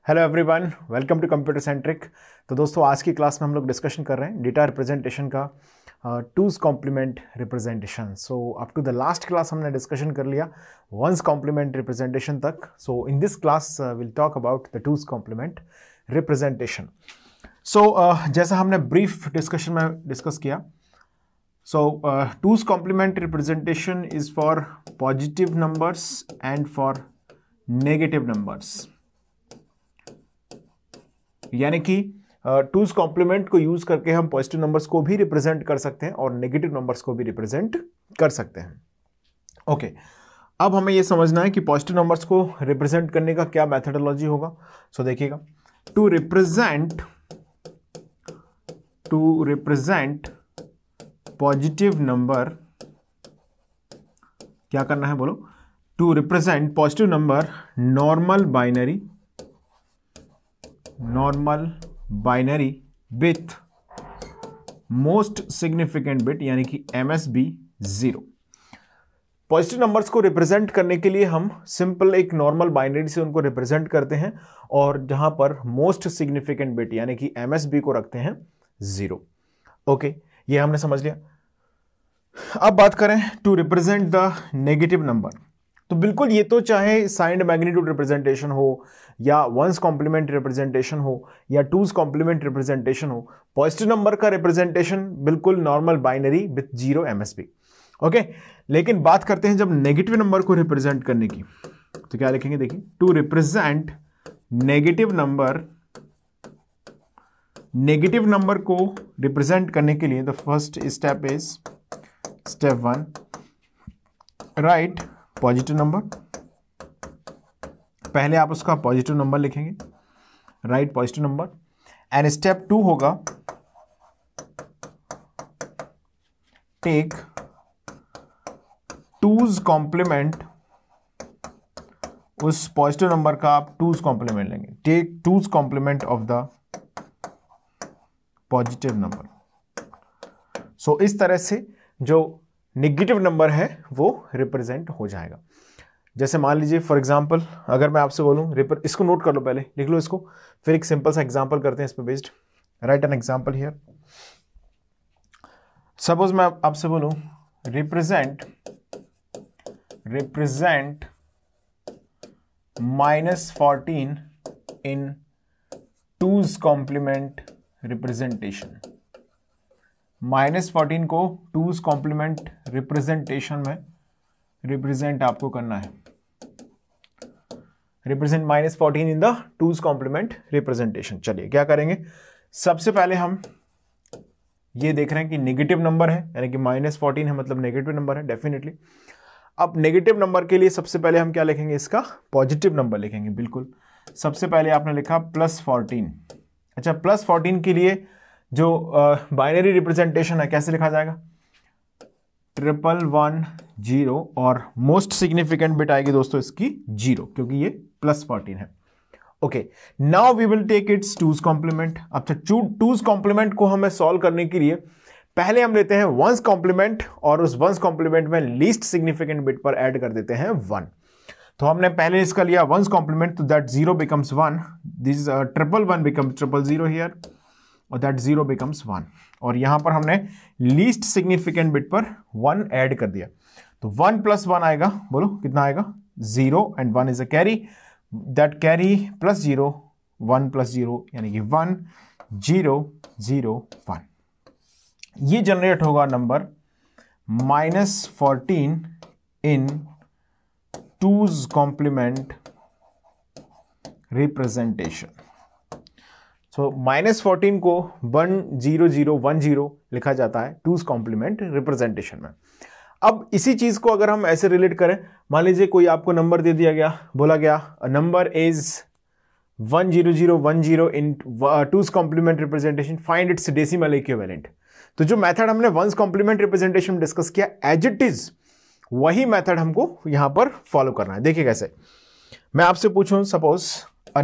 Hello everyone, welcome to computer centric. तो दोस्तों, आज की क्लास में हम लोग डिस्कशन कर रहे हैं डेटा रिप्रेजेंटेशन का two's complement representation. So up to the last class हमने डिस्कशन कर लिया वंस कॉम्प्लीमेंट रिप्रेजेंटेशन तक। So in this class will talk about the two's complement representation. So जैसा हमने ब्रीफ डिस्कशन में डिस्कस किया, so two's complement representation is for positive numbers and for negative numbers. यानी कि twos complement को use करके हम पॉजिटिव नंबर्स को भी रिप्रेजेंट कर सकते हैं और नेगेटिव नंबर्स को भी रिप्रेजेंट कर सकते हैं। ओके, अब हमें यह समझना है कि पॉजिटिव नंबर्स को रिप्रेजेंट करने का क्या मेथोडोलॉजी होगा। सो देखिएगा, टू रिप्रेजेंट पॉजिटिव नंबर क्या करना है बोलो। To represent positive number normal binary with most significant bit यानी कि MSB 0। पॉजिटिव नंबर्स को रिप्रेजेंट करने के लिए हम सिंपल एक नॉर्मल बाइनरी से उनको रिप्रेजेंट करते हैं और जहां पर मोस्ट सिग्निफिकेंट बिट यानी कि MSB को रखते हैं 0। ओके, ये हमने समझ लिया। अब बात करें to represent the negative number, तो बिल्कुल ये तो चाहे साइंड मैग्नीट्यूड रिप्रेजेंटेशन हो या वंस कॉम्प्लीमेंट रिप्रेजेंटेशन हो या टूज कॉम्प्लीमेंट रिप्रेजेंटेशन हो, पॉजिटिव नंबर का रिप्रेजेंटेशन बिल्कुल normal binary with 0 MSB। Okay, लेकिन बात करते हैं जब नेगेटिव नंबर को रिप्रेजेंट करने की, तो क्या लिखेंगे, देखिए, टू रिप्रेजेंट नेगेटिव नंबर को रिप्रेजेंट करने के लिए the first step is step 1, right positive number. पहले आप उसका पॉजिटिव नंबर लिखेंगे, right positive number. And step 2 होगा टेक टूज कॉम्प्लीमेंट। उस पॉजिटिव नंबर का आप टूज कॉम्प्लीमेंट लेंगे, take two's complement of the positive number. So इस तरह से जो नेगेटिव नंबर है वो रिप्रेजेंट हो जाएगा। जैसे मान लीजिए फॉर एग्जांपल, अगर मैं आपसे बोलूं, इसको नोट कर लो, पहले लिख लो इसको, फिर एक सिंपल सा एग्जांपल करते हैं इस पे based. Write an example here. Suppose मैं आपसे बोलूं represent -14 in two's complement representation. -14 को टूज कॉम्प्लीमेंट रिप्रेजेंटेशन में रिप्रेजेंट आपको करना है। Represent -14 in the two's complement representation. चलिए क्या करेंगे, सबसे पहले हम ये देख रहे हैं कि नेगेटिव नंबर है, यानी कि -14 है मतलब नेगेटिव नंबर है डेफिनेटली। अब नेगेटिव नंबर के लिए सबसे पहले हम क्या लिखेंगे, इसका पॉजिटिव नंबर लिखेंगे। बिल्कुल, सबसे पहले आपने लिखा +14। अच्छा, +14 के लिए जो बाइनरी रिप्रेजेंटेशन है कैसे लिखा जाएगा, 111 और मोस्ट सिग्निफिकेंट बिट आएगी दोस्तों इसकी 0, क्योंकि ये +14 है। Okay, now we will take its two's complement. अब टूज कॉम्प्लीमेंट को हमें सॉल्व करने के लिए पहले हम लेते हैं वंस कॉम्प्लीमेंट और उस वंस कॉम्प्लीमेंट में लीस्ट सिग्निफिकेंट बिट पर ऐड कर देते हैं 1। तो हमने पहले इसका लिया वंस कॉम्प्लीमेंट, तो that 0 becomes 1, this 111 becomes 000 here और दैट 0 बिकम्स 1। और यहां पर हमने लीस्ट सिग्निफिकेंट बिट पर 1 ऐड कर दिया, तो 1 + 1 आएगा, बोलो कितना आएगा, 0 and 1 is a carry, that carry +0 1 + 0 यानी कि 1 0 0 1। ये जनरेट होगा number -14 in two's complement representation. सो -14 को 10010 लिखा जाता है टूज कॉम्प्लीमेंट रिप्रेजेंटेशन में। अब इसी चीज को अगर हम ऐसे रिलेट करें, मान लीजिए कोई आपको नंबर दे दिया गया, बोला गया number is 10010 in two's complement representation, find its decimal equivalent. तो जो मेथड हमने वंस कॉम्प्लीमेंट रिप्रेजेंटेशन में डिस्कस किया, एज इट इज वही मेथड हमको यहां पर फॉलो करना है। देखिए कैसे, मैं आपसे पूछूं, suppose a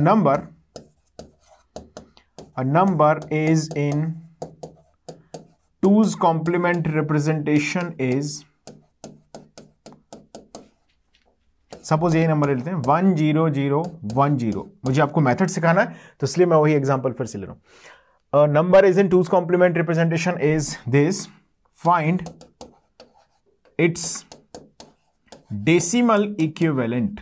number is in two's complement representation is suppose यही नंबर ले लेते हैं 10010, मुझे आपको मेथड सिखाना है तो इसलिए मैं वही एग्जांपल फिर से ले रहा हूं। Number is in two's complement representation is this, find its decimal equivalent.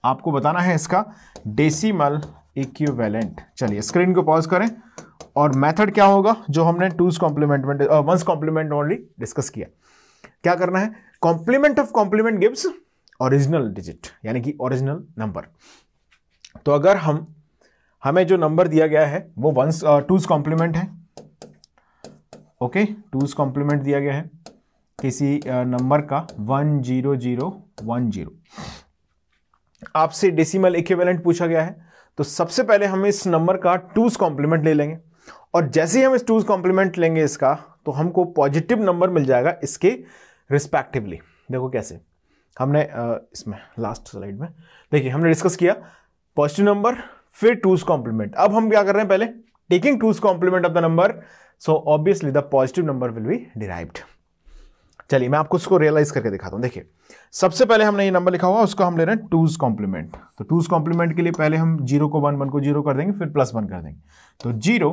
आपको बताना है इसका डेसिमल इक्विवेलेंट। चलिए स्क्रीन को पॉज करें और मेथड क्या होगा जो हमने टूज कॉम्प्लीमेंट में वंस कॉम्प्लीमेंट ओनली डिस्कस किया। क्या करना है, complement of complement gives original digit, यानी कि ओरिजिनल नंबर। तो अगर हमें जो नंबर दिया गया है वो वंस टूज कॉम्प्लीमेंट है, ओके, टूज कॉम्प्लीमेंट दिया गया है किसी नंबर का 10010, आपसे डेसिमल इक्विवेलेंट पूछा गया है, तो सबसे पहले हम इस नंबर का टूज कॉम्प्लीमेंट ले लेंगे और जैसे ही हम इस टूज कॉम्प्लीमेंट लेंगे इसका, तो हमको पॉजिटिव नंबर मिल जाएगा इसके रिस्पेक्टिवली। देखो कैसे, हमने इसमें लास्ट स्लाइड में देखिए हमने डिस्कस किया पॉजिटिव नंबर फिर टूज कॉम्प्लीमेंट। अब हम क्या कर रहे हैं, पहले taking two's complement of the number, so obviously the positive number will be derived. चलिए मैं आपको उसको रियलाइज करके दिखाता हूं। देखिए सबसे पहले हमने ये नंबर लिखा हुआ, उसको हम ले रहे हैं टूज कॉम्प्लीमेंट। तो टूज कॉम्प्लीमेंट के लिए पहले हम 0 को 1, 1 को 0 कर देंगे, फिर +1 कर देंगे। तो 0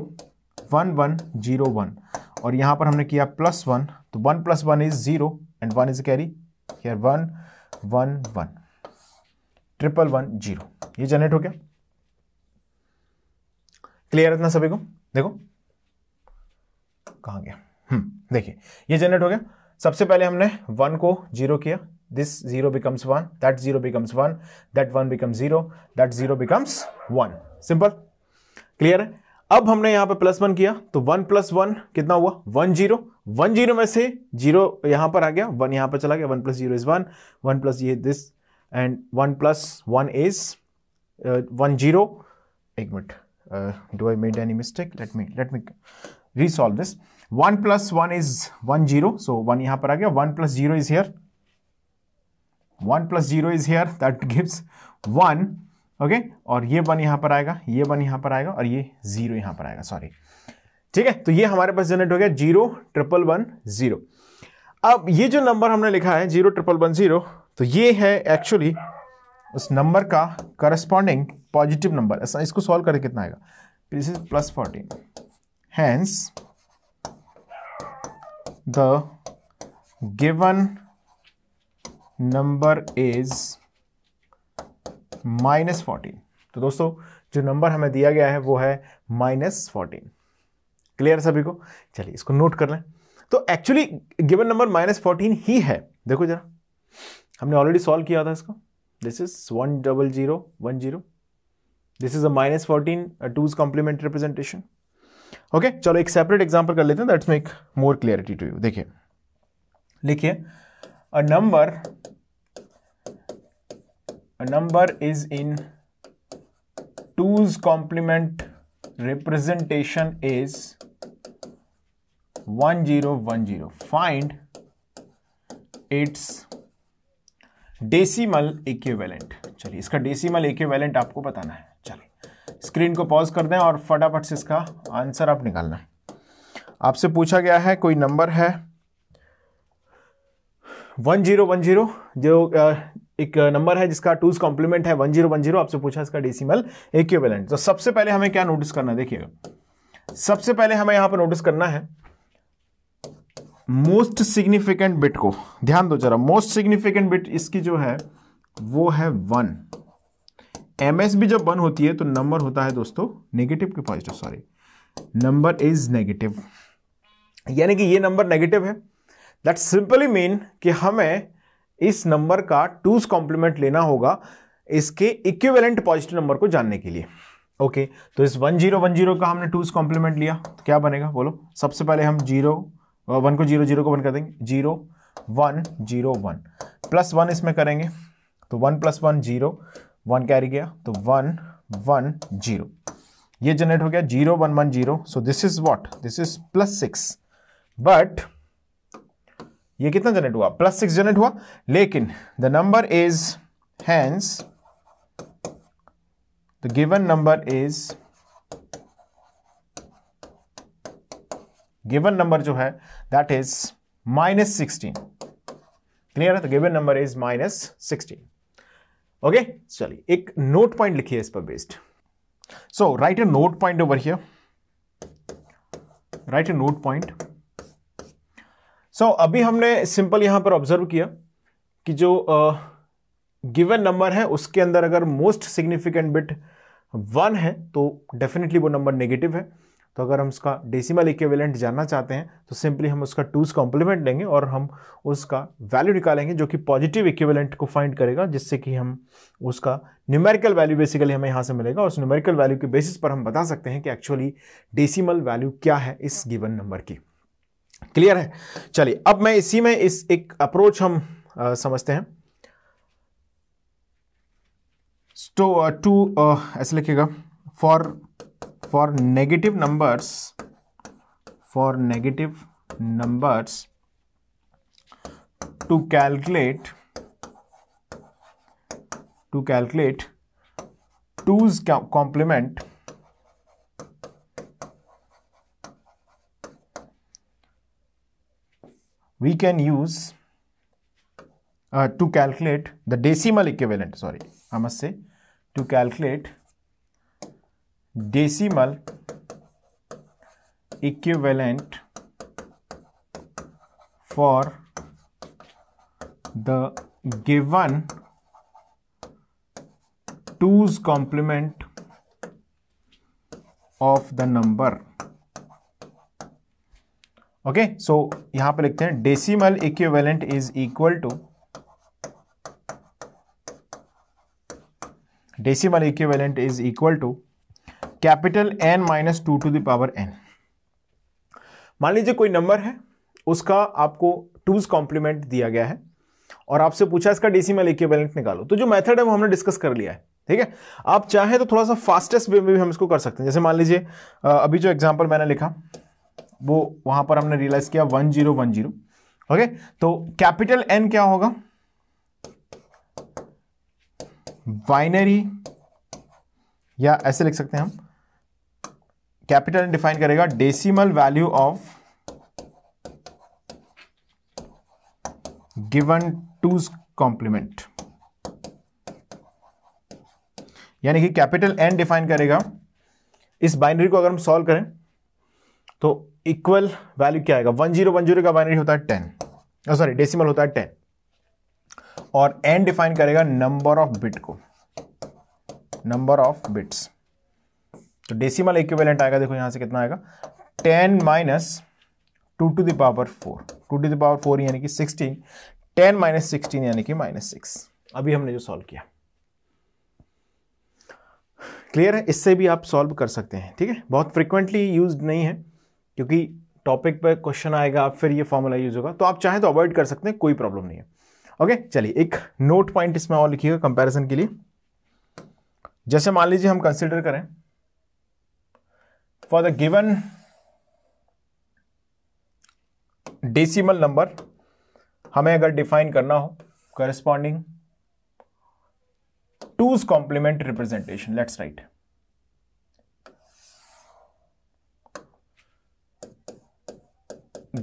1 1 0 1, और यहां पर हमने किया +1, तो 1 + 1 is 0 and 1 is carry here, 1 1 1 1 1 0। ये जनरेट हो गया। क्लियर है इतना सभी को? देखो कहां गया, देखिए ये जनरेट हो गया। सबसे पहले हमने 1 को 0 किया, this 0 becomes 1, that 0 becomes 1, that 1 becomes 0, that 0 becomes 1। Simple, clear है। अब हमने यहां पे +1 किया, तो 1 + 1 कितना हुआ, 1 0, 1 0 में से 0 यहां पर आ गया, 1 यहां पर चला गया, 1 + 0 इज 1, 1 + ये दिस एंड 1 + 1 इज 1 0। एक minute, do I made any mistake, let me resolve this। 1 + 1 is 1 0, so 1 यहां पर आ गया, 1 + 0 is here, 1 + 0 is here, that gives 1, okay, और ये 1 यहां पर आएगा, ये 1 यहां पर आएगा और ये 0 यहां पर आएगा, सॉरी, ठीक है। तो ये हमारे पास जनरेट हो गया 0 1 1 0। अब ये जो नंबर हमने लिखा है 0 1 1 0, तो ये है एक्चुअली उस नंबर का करस्पॉन्डिंग पॉजिटिव नंबर। ऐसा इसको सॉल्व करें कितना आएगा, this is +14, hence the given number is -14। तो दोस्तों जो नंबर हमें दिया गया है वो है -14। क्लियर सभी को? चलिए इसको नोट कर लें। तो एक्चुअली गिवन नंबर -14 ही है। देखो जरा, हमने ऑलरेडी सॉल्व किया था इसको। This is 10010, this is a -14 two's complement representation. Okay, चलो एक सेपरेट एग्जांपल कर लेते हैं, that's make more clarity to you. देखिए, लिखिए a number is in two's complement representation is 1010, find its decimal equivalent. चलिए इसका डेसिमल इक्विवेलेंट आपको बताना है। चलिए स्क्रीन को पॉज कर दें और फटाफट से इसका आंसर आप निकालना है। आपसे पूछा गया है कोई नंबर है 1010, जो एक नंबर है जिसका टूज कॉम्प्लीमेंट है 1010, आपसे पूछा इसका डेसिमल इक्विवेलेंट। तो सबसे पहले हमें क्या नोटिस करना है, देखिएगा, सबसे पहले हमें यहां पर नोटिस करना है मोस्ट सिग्निफिकेंट बिट को। ध्यान दो जरा, मोस्ट सिग्निफिकेंट बिट इसकी जो है वो है 1। MSB जब 1 होती है तो नंबर होता है दोस्तों नेगेटिव के positive, sorry, number is negative, यानी कि ये नंबर नेगेटिव है। दैट सिंपली मीन कि हमें इस नंबर का टूज कॉम्प्लीमेंट लेना होगा इसके इक्विवेलेंट पॉजिटिव नंबर को जानने के लिए। ओके, तो इस 1010 का हमने टूज कॉम्प्लीमेंट लिया तो क्या बनेगा बोलो। सबसे पहले हम 1 को 0 0 को 1 कर देंगे, 0 1 0 1 +1 इसमें करेंगे तो 1 + 1 0, 1 कैरी गया तो 1 1 0, ये जनरेट हो गया 0 1 1 0। So this is what, this is +6, but ये कितना जनरेट हुआ, +6 जनरेट हुआ, लेकिन the number is hence the given number जो है दैट इज -16। क्लियर है? तो गिवन नंबर इज -16। ओके चलिए एक नोट पॉइंट लिखिए इस पर based. So write a note point over here. Write a note point. So अभी हमने सिंपल यहां पर ऑब्जर्व किया कि जो गिवन नंबर है उसके अंदर अगर मोस्ट सिग्निफिकेंट बिट 1 है तो डेफिनेटली वो नंबर नेगेटिव है. तो अगर हम उसका डेसिमल इक्विवेलेंट जानना चाहते हैं तो सिंपली हम उसका 2's कॉम्प्लीमेंट लेंगे और हम उसका वैल्यू निकालेंगे जो कि पॉजिटिव इक्विवेलेंट को फाइंड करेगा, जिससे कि हम उसका न्यूमेरिकल वैल्यू बेसिकली हमें यहां से मिलेगा और उस न्यूमेरिकल वैल्यू के बेसिस पर हम बता सकते हैं कि एक्चुअली डेसिमल वैल्यू क्या है इस गिवन नंबर की. क्लियर है. चलिए अब मैं इसी में इस एक अप्रोच हम समझते हैं. तो ऐसे लिखिएगा for negative numbers to calculate 2's complement we can use to calculate the decimal equivalent, sorry I must say to calculate decimal equivalent for the given 2's complement of the number. Okay so यहां पे लिखते हैं decimal equivalent is equal to capital N minus 2 to the power n. मान लीजिए कोई number है, उसका आपको 2's कॉम्प्लीमेंट दिया गया है और आपसे पूछा इसका डेसिमल इक्विवेलेंट निकालो. तो जो मेथड है वो हमने डिस्कस कर लिया है. ठीक है. आप चाहे तो थोड़ा सा फास्टेस्ट वे में भी हम इसको कर सकते हैं. जैसे मान लीजिए अभी जो एग्जांपल मैंने लिखा वो वहां पर हमने रियलाइज किया 1010. ओके तो कैपिटल N क्या होगा, बाइनरी, या ऐसे लिख सकते हैं हम, कैपिटल डिफाइन करेगा decimal value of given 2's complement. यानी कि कैपिटल N डिफाइन करेगा इस बाइनरी को. अगर हम सॉल्व करें तो इक्वल वैल्यू क्या आएगा, 1010 का बाइनरी होता है 10, सॉरी डेसिमल होता है 10, और N डिफाइन करेगा नंबर ऑफ बिट को, नंबर ऑफ बिट्स. तो डेसिमल इक्विवेलेंट आएगा, देखो यहां से कितना आएगा, 10 minus 2 to the power 4, 2 to the power 4 यानी कि 16, 10 माइनस 16 यानी कि -6. अभी हमने जो सॉल्व किया. क्लियर है. इससे भी आप सॉल्व कर सकते हैं. ठीक है. बहुत फ्रिक्वेंटली यूज्ड नहीं है क्योंकि टॉपिक पे क्वेश्चन आएगा फिर ये फॉर्मूला यूज होगा, तो आप चाहें तो अवॉइड कर सकते हैं, कोई प्रॉब्लम नहीं है. ओके चलिए एक नोट पॉइंट इसमें और लिखिएगा कंपैरिजन के लिए. जैसे मान लीजिए हम कंसीडर करें for the given decimal number, हमें अगर डिफाइन करना हो corresponding 2's complement representation, let's write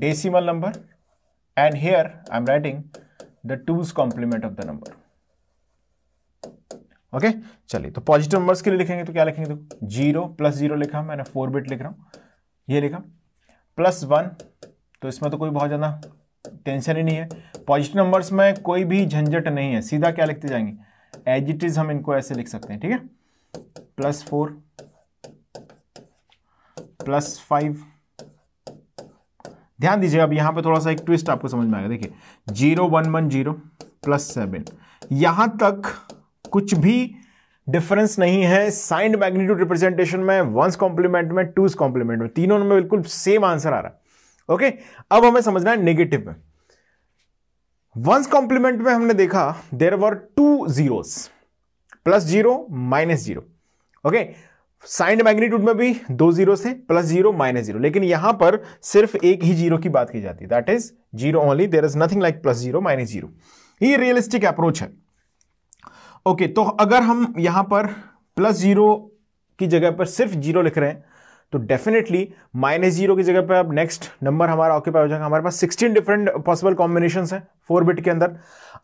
decimal number and here I am writing the 2's complement of the number. Okay चलिए तो पॉजिटिव नंबर्स के लिए लिखेंगे तो क्या लिखेंगे, तो 0 प्लस 0 लिखा, मैंने 4 बिट लिख रहा हूं, ये लिखा, प्लस 1, तो इसमें तो कोई बहुत ज्यादा टेंशन ही नहीं है. पॉजिटिव नंबर्स में कोई भी झंझट नहीं है, सीधा क्या लिखते जाएंगे, एज इट इज हम इनको ऐसे लिख सकते हैं. ठीक है. Plus 4 plus 5. ध्यान दीजिए अब यहां पे थोड़ा सा एक ट्विस्ट आपको समझ में आएगा. देखिए 0110 प्लस 7, यहां तक कुछ भी डिफरेंस नहीं है साइंड मैग्नीट्यूड रिप्रेजेंटेशन में, 1's कॉम्प्लीमेंट में, 2's कॉम्प्लीमेंट में, तीनों में बिल्कुल सेम आंसर आ रहा है. ओके अब हमें समझना है नेगेटिव में. 1's कॉम्प्लीमेंट में हमने देखा there were 2 zeros, +0 -0. Okay signed magnitude में भी 2 जीरो थे, +0 -0, लेकिन यहां पर सिर्फ एक ही जीरो की बात की जाती है, that is 0 only, there is nothing like +0 -0. ये रियलिस्टिक अप्रोच है. ओके तो अगर हम यहां पर +0 की जगह पर सिर्फ 0 लिख रहे हैं तो डेफिनेटली -0 की जगह पर अब नेक्स्ट नंबर हमारा ऑक्यूपाई हो जाएगा. हमारे पास 16 डिफरेंट पॉसिबल कॉम्बिनेशंस हैं 4 बिट के अंदर.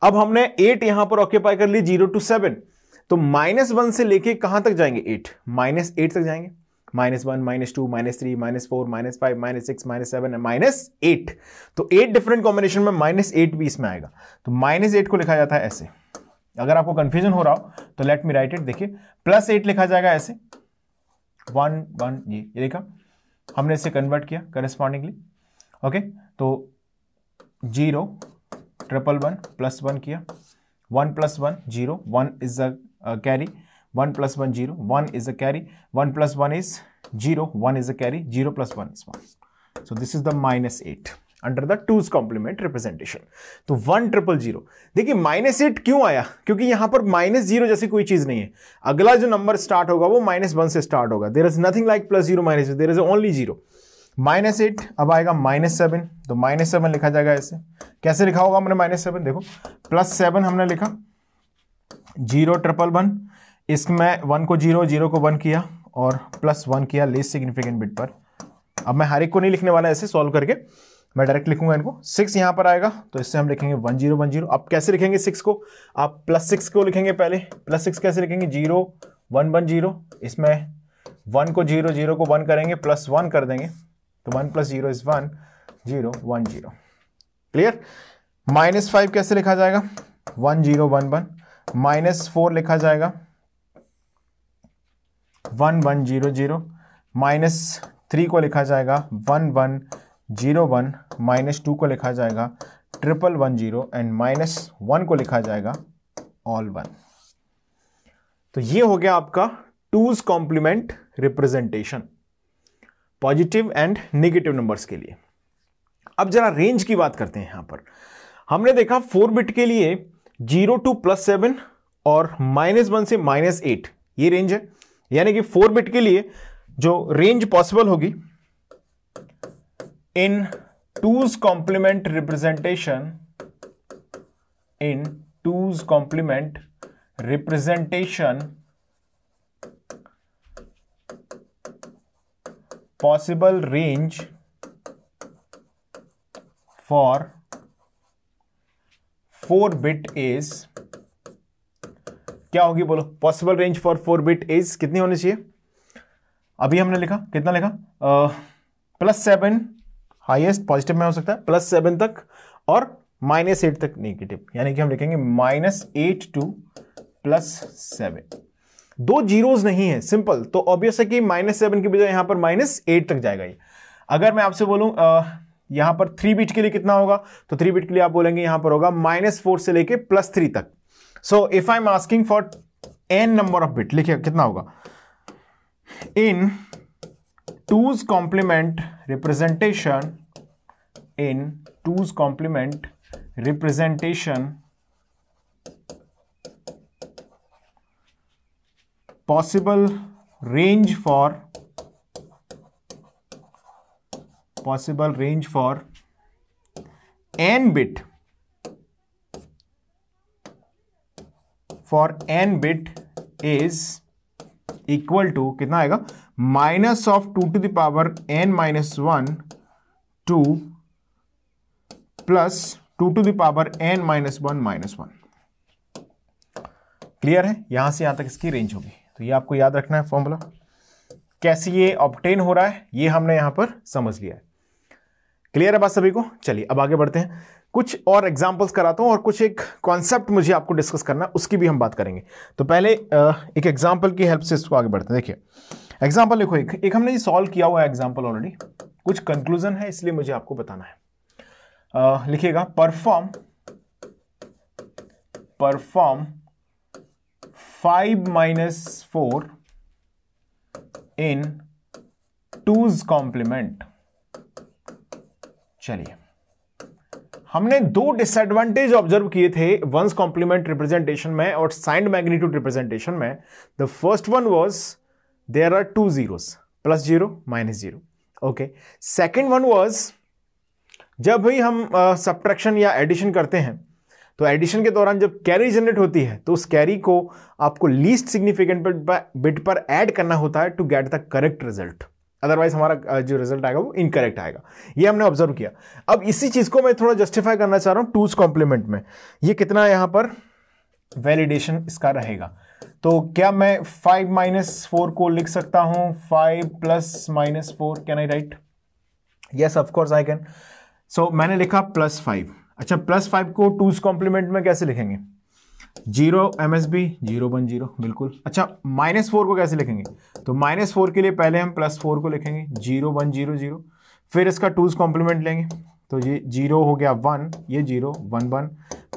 अब हमने 8 यहां पर ऑक्यूपाई कर ली 0 to 7, तो -1 से लेके कहां तक जाएंगे 8, -8 तक जाएंगे, -1 -2 -3 -4 -5 -6 -7 -8, तो 8 डिफरेंट कॉम्बिनेशन में -8 भी इसमें आएगा, तो -8 को लिखा जाता है ऐसे। अगर आपको कंफ्यूजन हो रहा हो तो लेट मी राइट इट, देखिए +8 लिखा जाएगा ऐसे, 1 1 ये देखा हमने इसे कन्वर्ट किया करस्पॉन्डिंगली, ओके, तो 0 1 1 +1 किया, 1 + 1 0, 1 is a carry, 1 + 1 0, 1 is a carry, 1 + 1 is 0, 1 is a carry, 0 + 1 is 1. So this is the -8 under the 2's complement representation. तो 1,000,000, देखिए -8 क्यों आया, क्योंकि यहां पर -0 जैसी कोई चीज नहीं है, अगला जो नंबर स्टार्ट होगा वो -1 से स्टार्ट होगा, there is nothing like +0 -0, there is only 0। -8 अब आएगा -7, तो -7 लिखा जाएगा ऐसे, कैसे लिखा होगा हमने -7, देखो +7 हमने लिखा, 0 111, इसमें 1 को 0 0 को 1 किया और +1 किया लीस्ट सिग्निफिकेंट बिट पर। अब मैं हर एक को नहीं लिखने वाला ऐसे सॉल्व करके, मैं डायरेक्ट लिखूंगा इनको। 6 यहां पर आएगा तो इससे हम लिखेंगे 1 0 1 0। अब कैसे लिखेंगे 6 को, आप +6 को लिखेंगे पहले, +6 कैसे लिखेंगे, 0 1 1 0, इसमें 1 को 0 0 को 1 करेंगे, +1 कर देंगे, तो 1 + 0 इज 1 0 1 0। क्लियर। -5 कैसे लिखा जाएगा, 1 0 1 1, -4 लिखा जाएगा 1 1 0 0, -3 को लिखा जाएगा 1 1 0 1, -2 को लिखा जाएगा 1 1 1 0 एंड -1 को लिखा जाएगा ऑल 1। तो ये हो गया आपका 2's complement representation positive and negative numbers के लिए। अब जरा रेंज की बात करते हैं। यहां पर हमने देखा 4 बिट के लिए 0 to +7 और -1 से -8 ये रेंज है, यानी कि 4 बिट के लिए जो रेंज पॉसिबल होगी इन 2's complement representation, in 2's complement representation, possible range for 4 bit is, क्या होगी बोलो, possible range for 4 bit is कितनी होनी चाहिए, अभी हमने लिखा कितना लिखा, +7 हाईएस्ट पॉजिटिव में हो सकता है, +7 तक और -8 तक नेगेटिव, यानी कि हम लिखेंगे -8 to +7। 2 जीरोस नहीं है, सिंपल, तो ऑब्वियस है कि -7 की बजाय यहां पर -8 तक जाएगा ये। अगर मैं आपसे बोलूं यहां पर 3 बिट के लिए कितना होगा, तो 3 बिट के लिए आप बोलेंगे यहां पर होगा -4 से लेके +3 तक। So if I am asking for n number of bit, लिखिए कितना होगा, इन 2's complement representation, in 2's complement representation, possible range for n bit, for n bit is equal to कितना आएगा, -2 to the power n-1 to +2 to the power n-1 -1। Clear है, यहां से यहां तक इसकी रेंज होगी। तो ये आपको याद रखना है फॉर्मूला, कैसे ये ऑब्टेन हो रहा है ये हमने यहां पर समझ लिया है। क्लियर है बात सभी को। चलिए अब आगे बढ़ते हैं, कुछ और एग्जांपल्स कराता हूं और कुछ एक कॉन्सेप्ट मुझे आपको डिस्कस करना है, उसकी भी हम बात करेंगे। तो पहले एक एग्जांपल की हेल्प से इसको आगे बढ़ते हैं। देखिए एग्जांपल लिखो, एक हमने ये सॉल्व किया हुआ है एग्जांपल ऑलरेडी, कुछ कंक्लूजन है इसलिए मुझे आपको बताना है। लिखिएगा परफॉर्म 5 - 4 इन 2's complement। चलिए हमने 2 डिसएडवांटेज ऑब्जर्व किए थे 1's complement रिप्रेजेंटेशन में और साइंड मैग्नीट्यूड रिप्रेजेंटेशन में। The first one was there are 2 zeros, +0 -0। Okay, second one was जब भी हम सब्ट्रैक्शन या एडिशन करते हैं तो एडिशन के दौरान जब कैरी जनरेट होती है तो उस कैरी को आपको लीस्ट सिग्निफिकेंट बिट पर ऐड करना होता है to get the correct result. Otherwise हमारा जो रिजल्ट आएगा वो इनकरेक्ट आएगा। ये हमने ऑब्जर्व किया। अब इसी चीज को मैं थोड़ा जस्टिफाई करना चाह रहा हूं टूज कॉम्प्लीमेंट में। ये कितना यहां पर वैलिडेशन इसका रहेगा, तो क्या मैं 5 - 4 को लिख सकता हूं 5 + -4? Can I write? Yes of course I can. So मैंने लिखा +5। अच्छा, +5 को टूज कॉम्प्लीमेंट में कैसे लिखेंगे? 0 MSB 0 1 0, बिल्कुल। अच्छा, -4 को कैसे लिखेंगे? तो -4 के लिए पहले हम +4 को लिखेंगे 0 1 0 0, फिर इसका टूज कॉम्प्लीमेंट लेंगे तो ये 0 हो गया 1, ये 0 1 1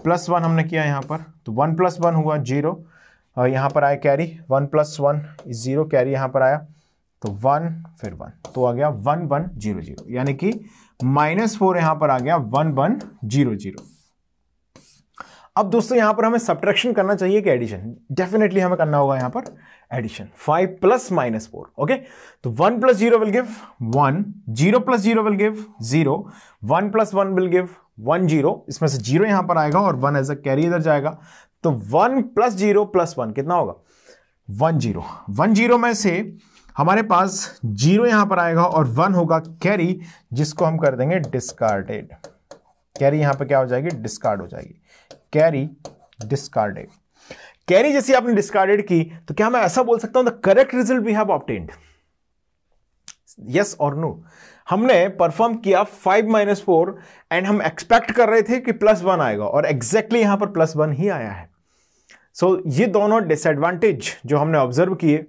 +1 हमने किया यहाँ पर, तो 1 + 1 हुआ 0, और यहाँ पर आया कैरी 1 + 1 0, कैरी यहाँ पर आया तो 1 फिर 1, तो आ गया 1 1 0 0, यानी कि -4 यहाँ पर आ गया 1 1 0 0। अब दोस्तों यहाँ पर हमें सब्ट्रैक्शन करना चाहिए कि एडिशन? डेफिनेटली हमें करना होगा यहाँ पर एडिशन। 5 + -4, ओके। तो 1 + 0 will give 1, 0 + 0 will give 0, 1 + 1 will give 1 0, इसमें से 0 यहां पर आएगा और 1 एज अ कैरी इधर जाएगा, तो 1 + 0 + 1 कितना होगा? 1 0। 1 0 में से हमारे पास 0 यहां पर आएगा और 1 होगा कैरी, जिसको हम कर देंगे डिस्कार्डेड। कैरी यहां पर क्या हो जाएगी? डिस्कार्ड हो जाएगी। Carry discarded. कैरी जैसी आपने डिस्कार्डेड की तो क्या मैं ऐसा बोल सकता हूं the correct result we have obtained? Yes और नो? हमने परफॉर्म किया 5 - 4 एंड हम एक्सपेक्ट कर रहे थे कि +1 आएगा और एग्जैक्टली यहां पर +1 ही आया है। सो ये दोनों डिसएडवांटेज जो हमने ऑब्जर्व किए,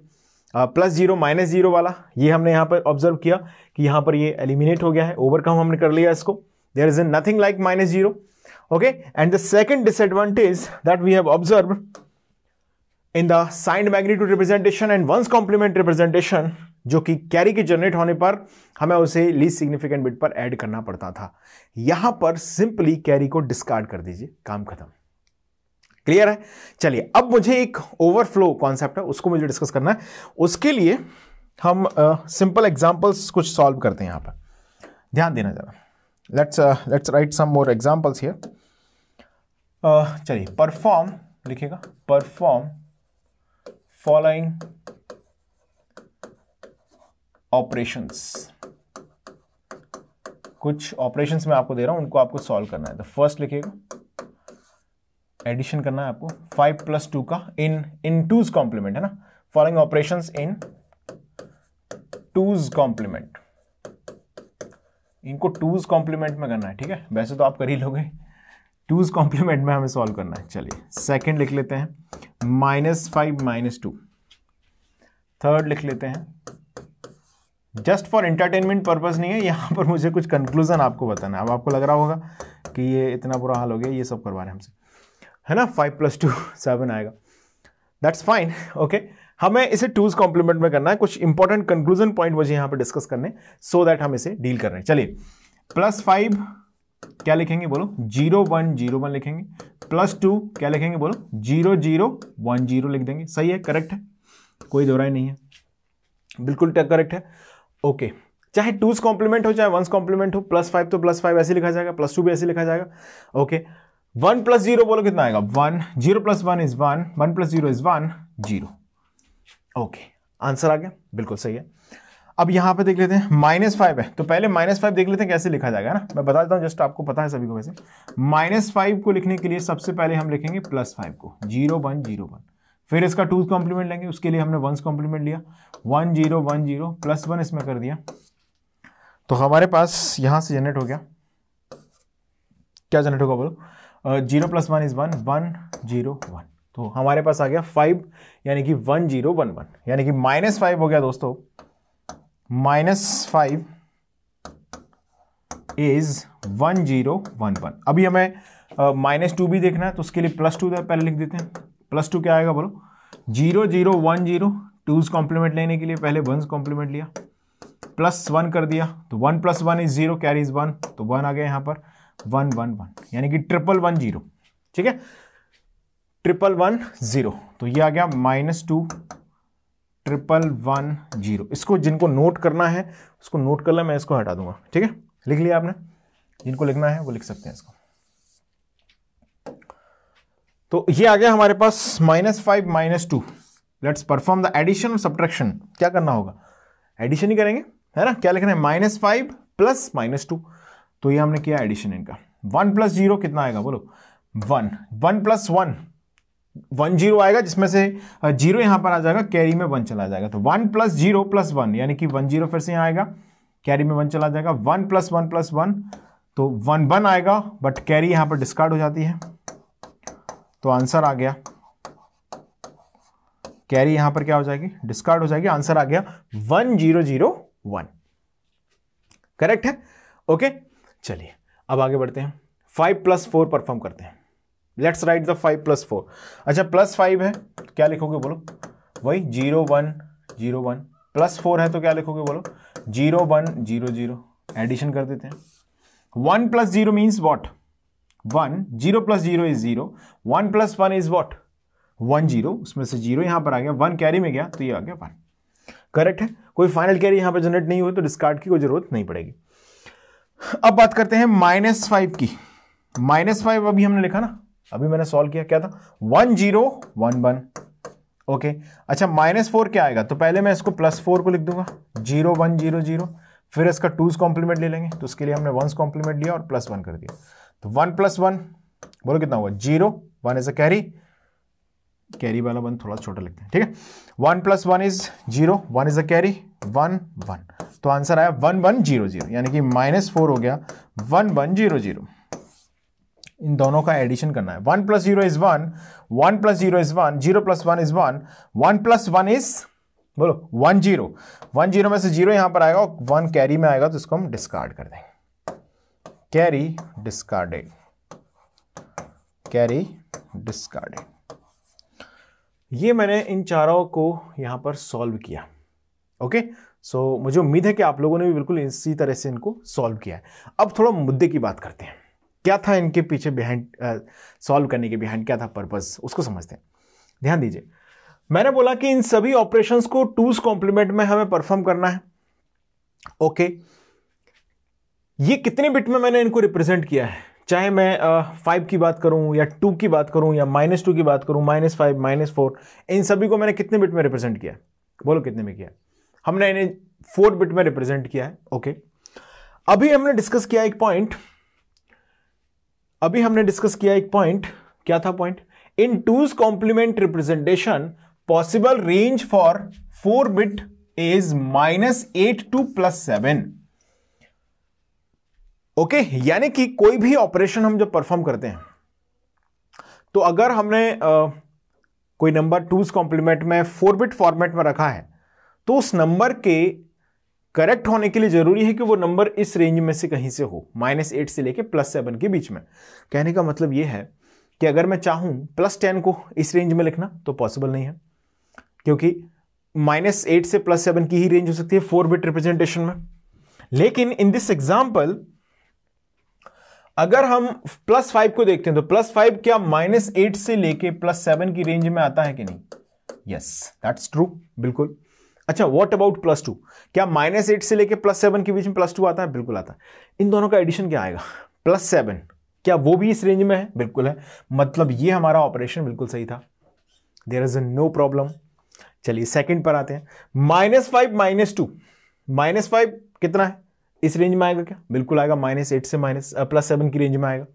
+0 -0 वाला, ये हमने यहां पर ऑब्जर्व किया कि यहां पर ये एलिमिनेट हो गया है, ओवरकम हमने कर लिया इसको। There is nothing like -0, okay? And the second disadvantage that we have observed in the signed magnitude representation and ones complement representation, जो कि कैरी के जनरेट होने पर हमें उसे लीस्ट सिग्निफिकेंट बिट पर ऐड करना पड़ता था। यहां पर सिंपली कैरी को डिस्कार्ड कर दीजिए, काम खत्म। क्लियर है? चलिए, अब मुझे एक ओवरफ्लो कॉन्सेप्ट है, उसको मुझे डिस्कस करना है। उसके लिए हम सिंपल एग्जांपल्स कुछ सॉल्व करते हैं। यहां पर ध्यान देना जरा। Let's write some more examples here. चलिए, परफॉर्म लिखिएगा, परफॉर्म फॉलोइंग ऑपरेशंस। कुछ ऑपरेशंस मैं आपको दे रहा हूं, उनको आपको सॉल्व करना है। तो फर्स्ट लिखिएगा, एडिशन करना है आपको 5 + 2 का इन टूज कॉम्प्लीमेंट, है ना? Following operations in two's complement, इनको टूज कॉम्प्लीमेंट में करना है, ठीक है? वैसे तो आप कर ही लोगे, टूज कॉम्प्लीमेंट में हमें सॉल्व करना है। चलिए, सेकंड लिख लेते हैं -5 - 2। थर्ड लिख लेते हैं, जस्ट फॉर एंटरटेनमेंट पर्पस नहीं है, यहां पर मुझे कुछ कंक्लूजन आपको बताना है। अब आपको लग रहा होगा कि ये इतना बुरा हाल हो गया, ये सब करवा रहे हैं हमसे, है ना? 5 + 2 7 आएगा, दैट्स फाइन, ओके। हमें इसे टूज कॉम्प्लीमेंट में करना है। कुछ इंपॉर्टेंट कंक्लूजन पॉइंट मुझे यहां पर डिस्कस करने, सो दैट हम इसे डील कर रहे हैं। चलिए, +5 क्या लिखेंगे बोलो? 0 1 0 1 लिखेंगे। +2 क्या लिखेंगे बोलो? 0 0 1 0 लिख देंगे। सही है, करेक्ट है, कोई दो राय नहीं है, बिल्कुल करेक्ट है, ओके। चाहे टूज कॉम्प्लीमेंट हो चाहे वंस कॉम्प्लीमेंट हो, +5 तो +5 ऐसे लिखा जाएगा, +2 भी ऐसे लिखा जाएगा, ओके। 1 + 0 बोलो कितना आएगा? 1, 0 + 1 इज 1, 1 + 0 इज 1 0, ओके। आंसर आ गया, बिल्कुल सही है। अब यहां पे देख लेते हैं, -5 है, तो पहले -5 देख लेते हैं कैसे लिखा जाएगा ना। मैं बता देता हूं, जस्ट आपको पता है सभी को वैसे। -5 को लिखने के लिए सबसे पहले हम लिखेंगे +5 को, 0 1 0 1, फिर इसका टूज कॉम्प्लीमेंट लेंगे, उसके लिए हमने वंस कॉम्प्लीमेंट लिया, 1 0 1 0 +1 इसमें कर दिया, तो हमारे पास यहां से जनरेट हो गया, क्या जनरेट होगा बोलो? 0 + 1 इज 1, 1 0 1, तो हमारे पास आ गया 5, यानी कि 1 0 1 1, यानी कि -5 हो गया दोस्तों, -5 इज 1 0 1 1। अभी हमें -2 भी देखना है, तो उसके लिए +2 पहले लिख देते हैं। +2 क्या आएगा बोलो? 0 0 1 0, टूज कॉम्प्लीमेंट लेने के लिए पहले वंस कॉम्प्लीमेंट लिया, +1 कर दिया, तो 1 + 1 इज 0, कैरी इज 1, तो 1 आ गया यहाँ पर, 1 1 1, यानी कि 1 1 0, ठीक है? 1 1 0, तो ये आ गया -2 1 1 0। इसको जिनको नोट करना है उसको नोट कर लें, मैं इसको हटा दूंगा, ठीक है? लिख लिया आपने? जिनको लिखना है वो लिख सकते हैं इसको। तो ये आ गया हमारे पास -5 - 2। लेट्स परफॉर्म द एडिशन और सब्ट्रैक्शन। क्या करना होगा? एडिशन ही करेंगे, है ना, क्या लिखना है, -5 प्लस -2, तो ये हमने किया एडिशन इनका। 1 + 0 कितना आएगा बोलो, 1, 1 + 1 1 0 आएगा, जिसमें से 0 यहां पर आ जाएगा, कैरी में 1 चला जाएगा, तो 1 + 0 + 1 यानी कि 1 0 फिर से यहां आएगा, कैरी में 1 चला जाएगा, 1 + 1 + 1 तो 1 1 आएगा, बट कैरी यहां पर डिस्कार्ड हो जाती है, तो आंसर आ गया, कैरी यहां पर क्या हो जाएगी, डिस्कार्ड हो जाएगी, आंसर आ गया 1001। करेक्ट है, ओके। चलिए अब आगे बढ़ते हैं, 5 + 4 परफॉर्म करते हैं। Let's write the 5 + 4। अच्छा +5 है तो क्या लिखोगे बोलो, वही 0 1 0 1, +4 है तो क्या लिखोगे बोलो, 0 1 0 0, एडिशन कर देते हैं। 1 + 0 means what, 1, 0 + 0 is 0, 1 + 1 is what, 1 0, उसमें से 0 यहां पर आ गया, 1 कैरी में गया तो ये आ गया 1। करेक्ट है, कोई फाइनल कैरी यहां पर जनरेट नहीं हुई तो डिस्कार्ड की कोई जरूरत नहीं पड़ेगी। अब बात करते हैं -5 की। -5 अभी हमने लिखा ना, अभी मैंने सॉल्व किया, क्या था 1 0 1 1, ओके। अच्छा -4 क्या आएगा, तो पहले मैं इसको +4 को लिख दूंगा, 0 1 0 0, फिर इसका 2's कॉम्प्लीमेंट ले लेंगे, तो उसके लिए हमने 1's कॉम्प्लीमेंट लिया और +1 कर दिया, तो 1 + 1 बोलो कितना हुआ, 0, 1 इज अ कैरी, कैरी वाला 1 थोड़ा छोटा लिखते हैं, ठीक है। 1 + 1 इज 0, 1 इज अ कैरी, 1 1, तो आंसर आया 1 1 0 0, यानी कि -4 हो गया 1 1 0 0। इन दोनों का एडिशन करना है, 1 + 0 इज 1, 1 + 0 इज 1, 0 + 1 इज 1, 1 + 1 इज बोलो 1 0, 1 0 में से 0 यहां पर आएगा, 1 कैरी में आएगा, तो इसको हम डिस्कार्ड कर देंगे, कैरी डिस्कार्डेड, कैरी डिस्कार्डेड। ये मैंने इन चारों को यहां पर सॉल्व किया, ओके। सो मुझे उम्मीद है कि आप लोगों ने भी बिल्कुल इसी तरह से इनको सॉल्व किया है। अब थोड़ा मुद्दे की बात करते हैं, क्या था इनके पीछे बिहाइंड, सॉल्व करने के बिहाइंड क्या था पर्पस, उसको समझते हैं। ध्यान दीजिए, मैंने बोला कि इन सभी ऑपरेशंस को 2's कॉम्प्लीमेंट में हमें परफॉर्म करना है, ओके। ये कितने बिट में मैंने इनको रिप्रेजेंट किया है, चाहे मैं 5 की बात करूं या 2 की बात करूं या -2 की बात करूं, -5 -4, इन सभी को मैंने कितने बिट में रिप्रेजेंट किया है, बोलो कितने में किया, हमने इन्हें 4 बिट में रिप्रेजेंट किया है, ओके। अभी हमने डिस्कस किया एक पॉइंट, क्या था point, in 2's complement representation possible range for 4 bit is -8 to +7, okay. यानी कि कोई भी ऑपरेशन हम जब परफॉर्म करते हैं, तो अगर हमने कोई नंबर 2's कॉम्प्लीमेंट में 4 बिट फॉर्मेट में रखा है, तो उस नंबर के करेक्ट होने के लिए जरूरी है कि वो नंबर इस रेंज में से कहीं से हो, -8 से लेके +7 के बीच में। कहने का मतलब ये है कि अगर मैं चाहूं +10 को इस रेंज में लिखना तो पॉसिबल नहीं है, क्योंकि -8 से +7 की ही रेंज हो सकती है 4 बिट रिप्रेजेंटेशन में। लेकिन इन दिस एग्जाम्पल अगर हम +5 को देखते हैं, तो +5 क्या -8 से लेके +7 की रेंज में आता है कि नहीं, यस दैट्स ट्रू, बिल्कुल। अच्छा व्हाट अबाउट +2, क्या -8 से लेके +7 के बीच में +2 आता है, बिल्कुल आता है। इन दोनों का एडिशन क्या आएगा, +7, क्या वो भी इस रेंज में है, बिल्कुल है, मतलब ये हमारा ऑपरेशन बिल्कुल सही था, देयर इज नो प्रॉब्लम। चलिए सेकंड पर आते हैं, -5 -2, -5 कितना है, इस रेंज में आएगा क्या, बिल्कुल आएगा, -8 से +7 की रेंज में आएगा,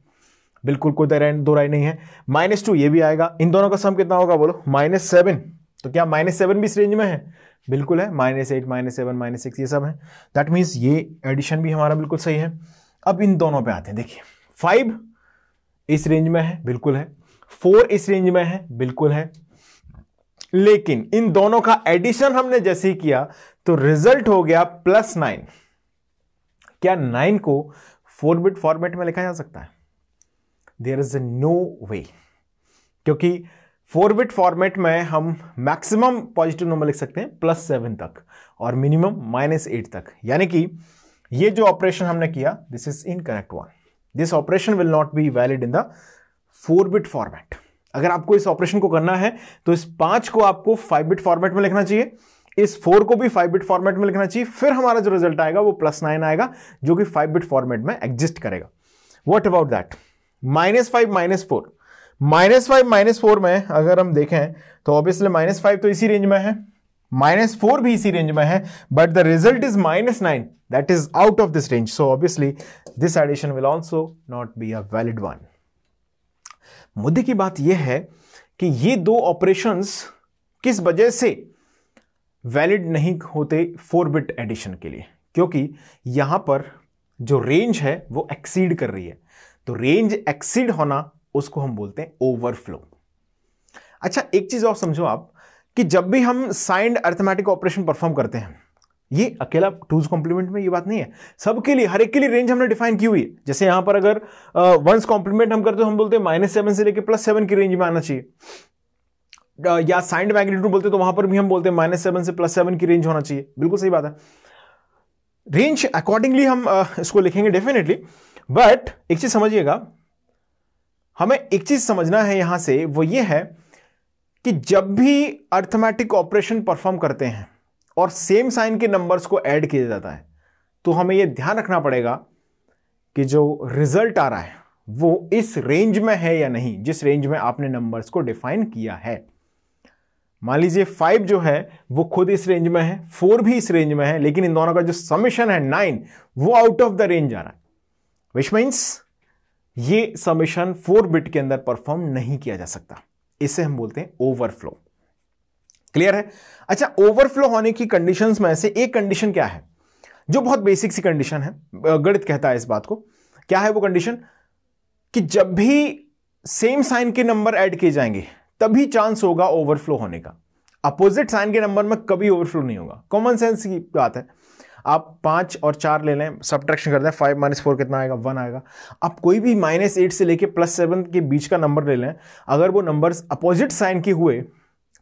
बिल्कुल कोई दो राय नहीं है। -2 ये भी आएगा, इन दोनों का सम कितना होगा बोलो, -7, तो क्या -7 भी इस रेंज में है, बिल्कुल है, -8 -7 -6 ये सब है, दैट मीन्स ये एडिशन भी हमारा बिल्कुल सही है। अब इन दोनों पे आते हैं, देखिए 5 इस रेंज में है, बिल्कुल है, 4 इस रेंज में है, बिल्कुल है, लेकिन इन दोनों का एडिशन हमने जैसे ही किया तो रिजल्ट हो गया +9। क्या 9 को 4 बिट फॉर्मेट में लिखा जा सकता है, देयर इज नो वे, क्योंकि 4 बिट फॉर्मेट में हम मैक्सिमम पॉजिटिव नंबर लिख सकते हैं +7 तक और मिनिमम -8 तक, यानी कि ये जो ऑपरेशन हमने किया this is incorrect one, this operation will not be valid in the 4 bit format. अगर आपको इस ऑपरेशन को करना है तो इस 5 को आपको 5 बिट फॉर्मेट में लिखना चाहिए, इस 4 को भी 5 बिट फॉर्मेट में लिखना चाहिए, फिर हमारा जो रिजल्ट आएगा वो +9 आएगा जो कि 5 बिट फॉर्मेट में एग्जिस्ट करेगा। व्हाट अबाउट दैट, -5 -4, -5 -4 में अगर हम देखें तो ऑब्वियसली -5 तो इसी रेंज में है, -4 भी इसी रेंज में है, but the result is -9, that is out of this range, so obviously this addition will also not be a valid one. मुद्दे की बात यह है कि ये दो ऑपरेशंस किस वजह से वैलिड नहीं होते 4 बिट एडिशन के लिए, क्योंकि यहां पर जो रेंज है वो एक्सीड कर रही है। तो रेंज एक्सीड होना उसको हम बोलते हैं ओवरफ्लो। अच्छा, एक चीज और समझो आप कि जब भी हम साइंड अरिथमेटिक ऑपरेशन परफॉर्म करते हैं, ये अकेला टूज कॉम्प्लीमेंट में ये बात नहीं है, सबके लिए, हर एक के लिए रेंज हमने डिफाइन की हुई है। जैसे यहां पर अगर वंस कॉम्प्लीमेंट हम करते हो, हम बोलते हैं -7 से लेकर +7 की रेंज में आना चाहिए, या साइंड मैग्नीट्यूड बोलते तो वहां पर भी हम बोलते हैं -7 से +7 की रेंज होना चाहिए। बिल्कुल सही बात है, रेंज अकॉर्डिंगली हम इसको लिखेंगे डेफिनेटली। बट एक चीज समझिएगा, हमें एक चीज समझना है यहां से, वो ये है कि जब भी अरिथमेटिक ऑपरेशन परफॉर्म करते हैं और सेम साइन के नंबर्स को ऐड किया जाता है, तो हमें यह ध्यान रखना पड़ेगा कि जो रिजल्ट आ रहा है वो इस रेंज में है या नहीं, जिस रेंज में आपने नंबर्स को डिफाइन किया है। मान लीजिए 5 जो है वो खुद इस रेंज में है, 4 भी इस रेंज में है, लेकिन इन दोनों का जो समेशन है 9 वो आउट ऑफ द रेंज आ रहा है, विच मीन्स ये समेशन 4 बिट के अंदर परफॉर्म नहीं किया जा सकता। इसे हम बोलते हैं ओवरफ्लो। क्लियर है? अच्छा, ओवरफ्लो होने की कंडीशंस में से एक कंडीशन क्या है, जो बहुत बेसिक सी कंडीशन है, गणित कहता है इस बात को। क्या है वो कंडीशन? कि जब भी सेम साइन के नंबर ऐड किए जाएंगे तभी चांस होगा ओवरफ्लो होने का, अपोजिट साइन के नंबर में कभी ओवरफ्लो नहीं होगा। कॉमन सेंस की बात है। आप 5 और 4 ले लें, सब्ट्रैक्शन करते हैं, 5 - 4 कितना आएगा? 1 आएगा। आप कोई भी -8 से लेके +7 के बीच का नंबर ले लें, अगर वो नंबर्स अपोजिट साइन के हुए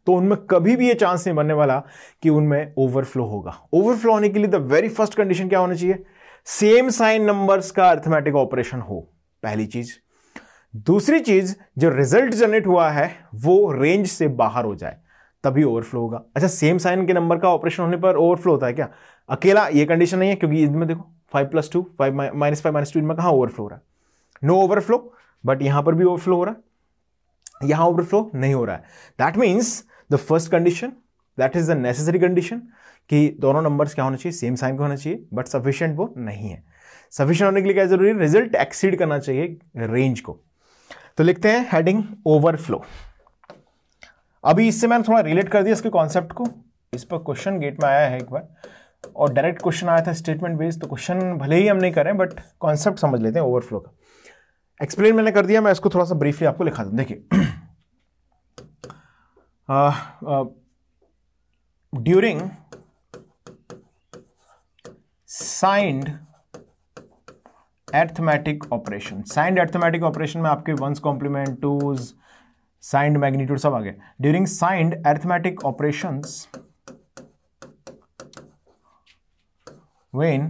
तो उनमें कभी भी ये चांस नहीं बनने वाला कि उनमें ओवरफ्लो होगा। ओवरफ्लो होने के लिए द वेरी फर्स्ट कंडीशन क्या होना चाहिए? सेम साइन नंबर्स का अरिथमेटिक ऑपरेशन हो, पहली चीज। दूसरी चीज, जो रिजल्ट जनरेट हुआ है वो रेंज से बाहर हो जाए, तभी ओवरफ्लो होगा। अच्छा, सेम साइन के नंबर का ऑपरेशन होने पर ओवरफ्लो होता है क्या? अकेला ये कंडीशन नहीं है, क्योंकि इनमें देखो 5 + 2, -5 -2, इनमें कहां ओवरफ्लो हो रहा है? No overflow. बट यहां पर भी ओवरफ्लो हो रहा है, यहां ओवरफ्लो नहीं हो रहा है। That means the first condition, that is the necessary condition, कि दोनों नंबर्स क्या होना चाहिए? सेम साइन के होना चाहिए, बट सफिशिएंट वो नहीं है। सफिशिएंट होने के लिए क्या जरूरी है? रिजल्ट एक्सीड करना चाहिए रेंज को। तो लिखते हैं हेडिंग ओवरफ्लो। अभी इससे मैंने थोड़ा रिलेट कर दिया इसके कॉन्सेप्ट को। इस पर क्वेश्चन गेट में आया है एक बार, और डायरेक्ट क्वेश्चन आया था स्टेटमेंट बेस्ड, तो क्वेश्चन भले ही हम नहीं करें बट कॉन्सेप्ट समझ लेते हैं ओवरफ्लो का। एक्सप्लेन मैंने कर दिया, मैं इसको थोड़ा सा ब्रीफली आपको लिखा दूं। देखिए, during signed arithmetic operation, signed arithmetic operation में आपके one's complement, two's, signed magnitude सब आ गए। During signed arithmetic operations when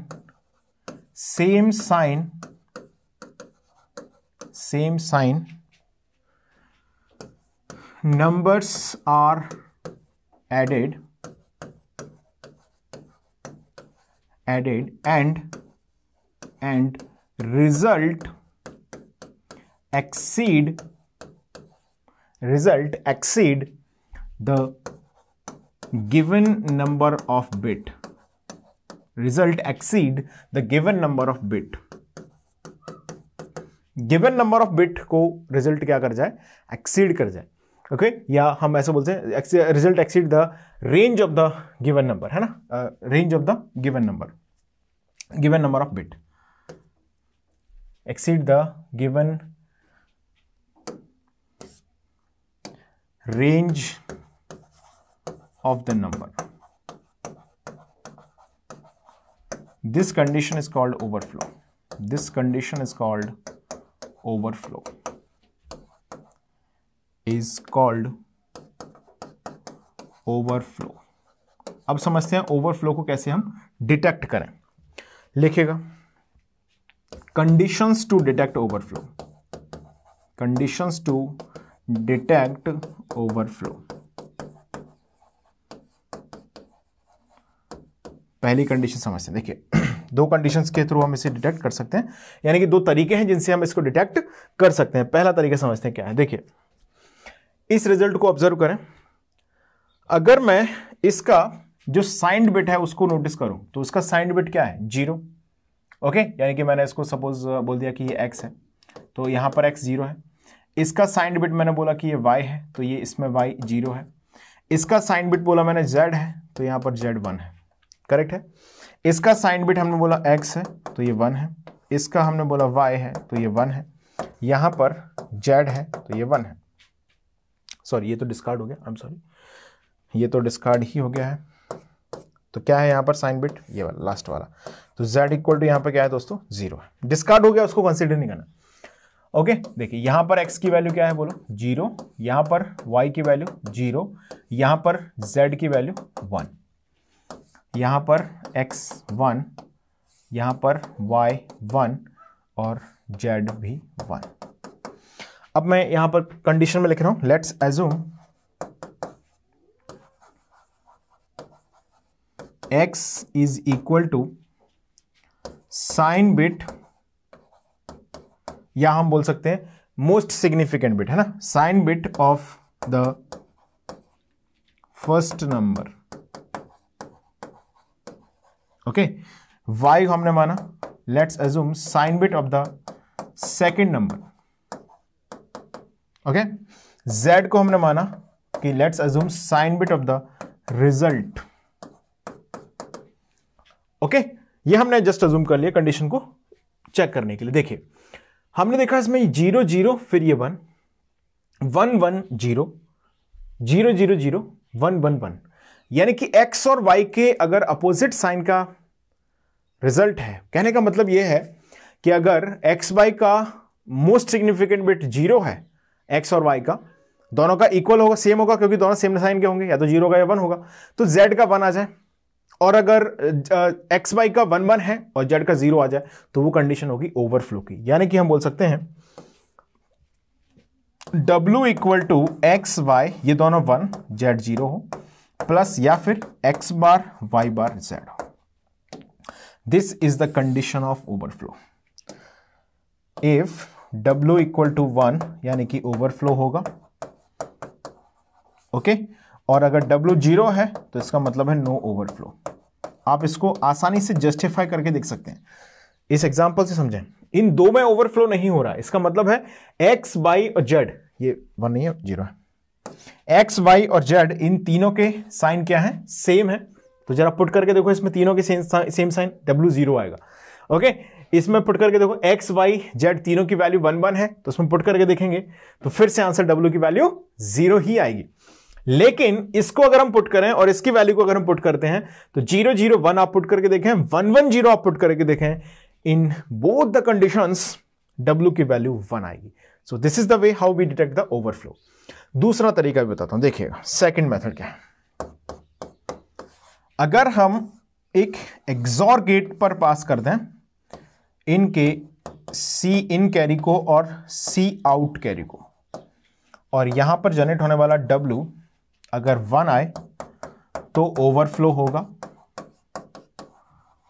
same sign numbers are added and result exceed the given number of bit, result exceed the given number of bit, given number of bit को result क्या कर जाए? Exceed कर जाए। Okay, या हम ऐसा बोलते हैं result exceed the range of the given number, है ना? Range of the given number of bit, exceed the given range of the number. This condition is called overflow. This condition is called overflow. Is called overflow. अब समझते हैं overflow को कैसे हम detect करें। लिखेगा conditions to detect overflow, conditions to detect overflow. पहली condition समझते हैं। देखिए, दो कंडीशंस के थ्रू हम इसे डिटेक्ट कर सकते हैं, यानी कि दो तरीके हैं जिनसे हम इसको डिटेक्ट कर सकते हैं। पहला तरीका समझते हैं क्या है। देखिए, इस रिजल्ट को ऑब्जर्व करें। अगर मैं इसका जो साइंड बिट है उसको नोटिस करो, तो उसका साइंड बिट क्या है 0। ओके, यानी कि मैंने इसको सपोज बोल दिया कि ये x है, तो यहां पर x 0 है। इसका साइंड बिट मैंने बोला कि ये y है, तो ये इसमें y 0 है। इसका साइंड बिट बोला मैंने z है, तो यहां पर z 1 है। करेक्ट है। इसका साइंड बिट हमने बोला x है, तो ये 1 है। इसका हमने बोला y है, तो ये 1 है। यहां पर z है, तो ये 1 है। सॉरी, ये तो डिस्कार्ड हो गया, आई एम सॉरी, ये तो डिस्कार्ड ही हो गया है। तो क्या है यहाँ पर साइन बिट, ये वाला लास्ट वाला। तो z इक्वल टू यहाँ पर क्या है दोस्तों 0 है। डिस्कार्ड हो गया, उसको कंसिडर नहीं करना। ओके, देखिए यहाँ पर x की वैल्यू क्या है बोलो 0, यहाँ पर y की वैल्यू 0, यहाँ पर z की वैल्यू 1, यहाँ पर x 1, यहाँ पर y 1 और z भी 1। अब मैं यहाँ पर कंडीशन में लिख रहा हूं, let's assume x is equal to sign bit, या हम बोल सकते हैं मोस्ट सिग्निफिकेंट बिट, है ना, sign bit of the first number. Okay, y हमने माना, let's assume sign bit of the second number. Okay, z को हमने माना कि let's assume sign bit of the result. Okay, ये हमने जस्ट एज्यूम कर लिया कंडीशन को चेक करने के लिए। देखिए हमने देखा इसमें 0 0 फिर ये 1 1 1 0 0 0 0 1 1 1, यानी कि x और y के अगर अपोजिट साइन का रिजल्ट है। कहने का मतलब यह है कि अगर x y का मोस्ट सिग्निफिकेंट बिट 0 है, x और y का दोनों का इक्वल होगा, सेम होगा, क्योंकि दोनों सेम साइन के होंगे, या तो 0 होगा या 1 होगा, तो z का 1 आ जाए। और अगर एक्स वाई का 1 1 है और जेड का 0 आ जाए, तो वो कंडीशन होगी ओवरफ्लो की। यानी कि हम बोल सकते हैं W equal to x y, ये दोनों 1 जेड 0 हो, प्लस या फिर x bar y bar z हो। This is the condition of overflow. If W equal to 1 यानी कि ओवरफ्लो होगा। ओके, और अगर W 0 है तो इसका मतलब है नो ओवरफ्लो। आप इसको आसानी से जस्टिफाई करके देख सकते हैं, इस एग्जांपल से समझें। इन दो में ओवरफ्लो नहीं हो रहा, इसका मतलब है x y और z, ये 1 नहीं है 0 है, x y और z इन तीनों के साइन क्या है, सेम है। तो जरा पुट करके देखो, इसमें तीनों के सेम साइन, W 0 आएगा। ओके, इसमें पुट करके देखो x y z तीनों की वैल्यू 1 1 है, तो उसमें पुट करके देखेंगे तो फिर से आंसर W की वैल्यू 0 ही आएगी। लेकिन इसको अगर हम पुट करें और इसकी वैल्यू को अगर हम पुट करते हैं तो 0 0 1 आप पुट करके देखें, 1 1 0 आप पुट करके देखें, in both the conditions W की वैल्यू 1 आएगी। So this is the way how we detect the overflow. दूसरा तरीका भी बताता हूं, देखिएगा सेकंड मेथड क्या है। अगर हम एक एक्सॉर गेट पर पास कर दें इनके सी इन कैरी को और सी आउट कैरी को, और यहां पर जनरेट होने वाला W अगर 1 आए तो ओवरफ्लो होगा।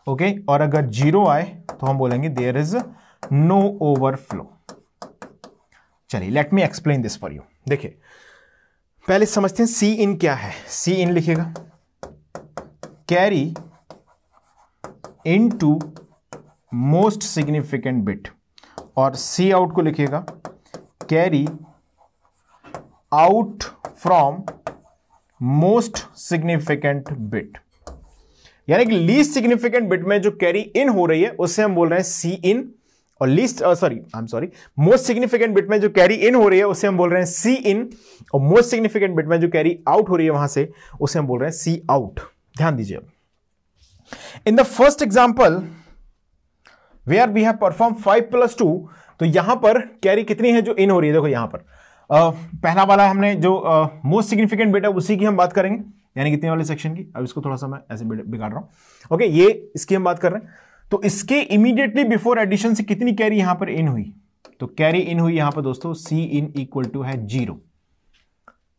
ओके, और अगर 0 आए तो हम बोलेंगे देयर इज नो ओवरफ्लो। चलिए let me explain this for you. देखिए पहले समझते हैं सी इन क्या है। सी इन लिखिएगा carry into most significant bit, और सी आउट को लिखिएगा carry out from most significant bit. यानी कि लीस्ट सिग्निफिकेंट बिट में जो कैरी इन हो रही है उससे हम बोल रहे हैं सी इन, और मोस्ट सिग्निफिकेंट बिट में जो कैरी इन हो रही है उससे हम बोल रहे हैं सी इन, और मोस्ट सिग्निफिकेंट बिट में जो कैरी आउट हो रही है वहां से उसे हम बोल रहे हैं सी आउट। ध्यान दीजिए, in the first example where we have perform 5 + 2, तो यहां पर कैरी कितनी है जो इन हो रही है। देखो यहां पर पहला वाला हमने जो मोस्ट सिग्निफिकेंट बिट है उसी की हम बात करेंगे, यानी कितने वाले सेक्शन की। अब इसको थोड़ा सा मैं ऐसे बिगाड़ रहा हूं। ओके, ये इसकी हम बात कर रहे हैं, तो इसके इमीडिएटली बिफोर एडिशन से कितनी कैरी यहां पर इन हुई, तो कैरी इन हुई यहां पर दोस्तों सी इन इक्वल टू है 0।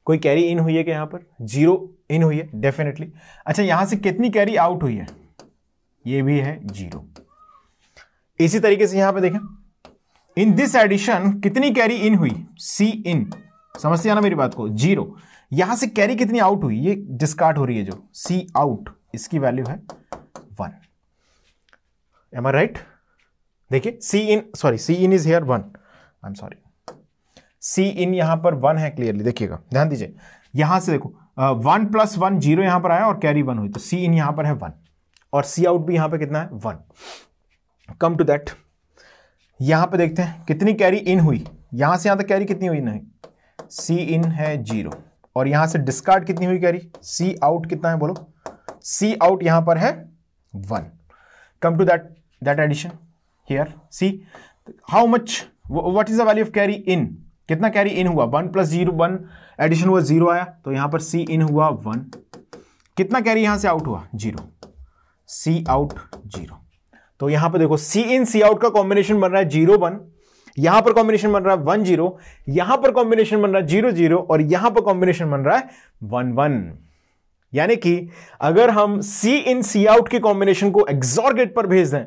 कोई कैरी इन हुई है कि यहां पर 0 इन हुई है डेफिनेटली। अच्छा, यहां से कितनी कैरी आउट हुई है, ये भी है 0। इसी तरीके से यहां पर देखें इन दिस एडिशन कितनी कैरी इन हुई, सी इन, समझते हैं ना मेरी बात को, 0। यहां से कैरी कितनी आउट हुई, ये डिस्कार्ड हो रही है जो सी आउट, इसकी वैल्यू है 1। Am I right? देखिए C in is here 1, I am sorry, C in यहां पर 1 है क्लियरली, देखिएगा ध्यान दीजिए, यहां से देखो 1 + 1 0 यहां पर आया और कैरी 1 हुई, तो सी इन यहां पर है 1 और सी आउट भी यहां पर कितना है 1। कम टू दैट, यहां पर देखते हैं कितनी कैरी इन हुई, यहां से यहां तक कैरी कितनी हुई, नहीं, सी इन है 0 और यहां से डिस्कार्ड कितनी हुई कैरी, सी आउट कितना है बोलो, सी आउट यहां पर है 1। Come to that addition here, see how much, what is the value of carry in, कितना कैरी इन हुआ, 1 + 0 1 एडिशन हुआ 0 आया, तो यहां पर सी इन हुआ 1, कितना कैरी यहां से आउट हुआ 0, सी आउट 0। तो यहां पर देखो सी इन सी आउट का कॉम्बिनेशन बन रहा है 0 1, यहां पर कॉम्बिनेशन बन रहा है 1 0, यहां पर कॉम्बिनेशन बन रहा है 0 0 और यहां पर कॉम्बिनेशन बन रहा है 1 1। यानी कि अगर हम सी इन सी आउट के कॉम्बिनेशन को एक्सॉर गेट पर भेज दें,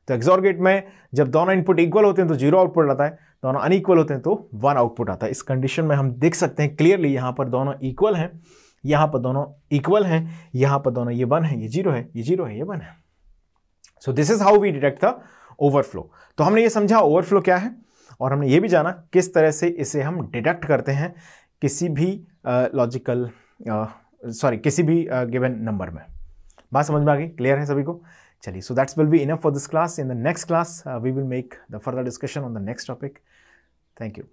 तो एक्सॉर गेट में जब दोनों इनपुट इक्वल होते हैं तो 0 आउटपुट आता है, दोनों अनइक्वल होते हैं तो 1 आउटपुट आता है। इस कंडीशन में हम देख सकते हैं क्लियरली, यहां पर दोनों इक्वल हैं, यहां पर दोनों इक्वल हैं, यहां पर दोनों ये 1 है, ये 0 है, ये 0 है, ये 1 है। So this is how we detect the overflow. तो हमने ये समझा ओवरफ्लो क्या है और हमने ये भी जाना किस तरह से इसे हम डिटेक्ट करते हैं किसी भी लॉजिकल किसी भी गिवन नंबर में। बात समझ में आ गई, क्लियर है सभी को? चलिए, so that's will be enough for this class. In the next class we will make the further discussion on the next topic. Thank you.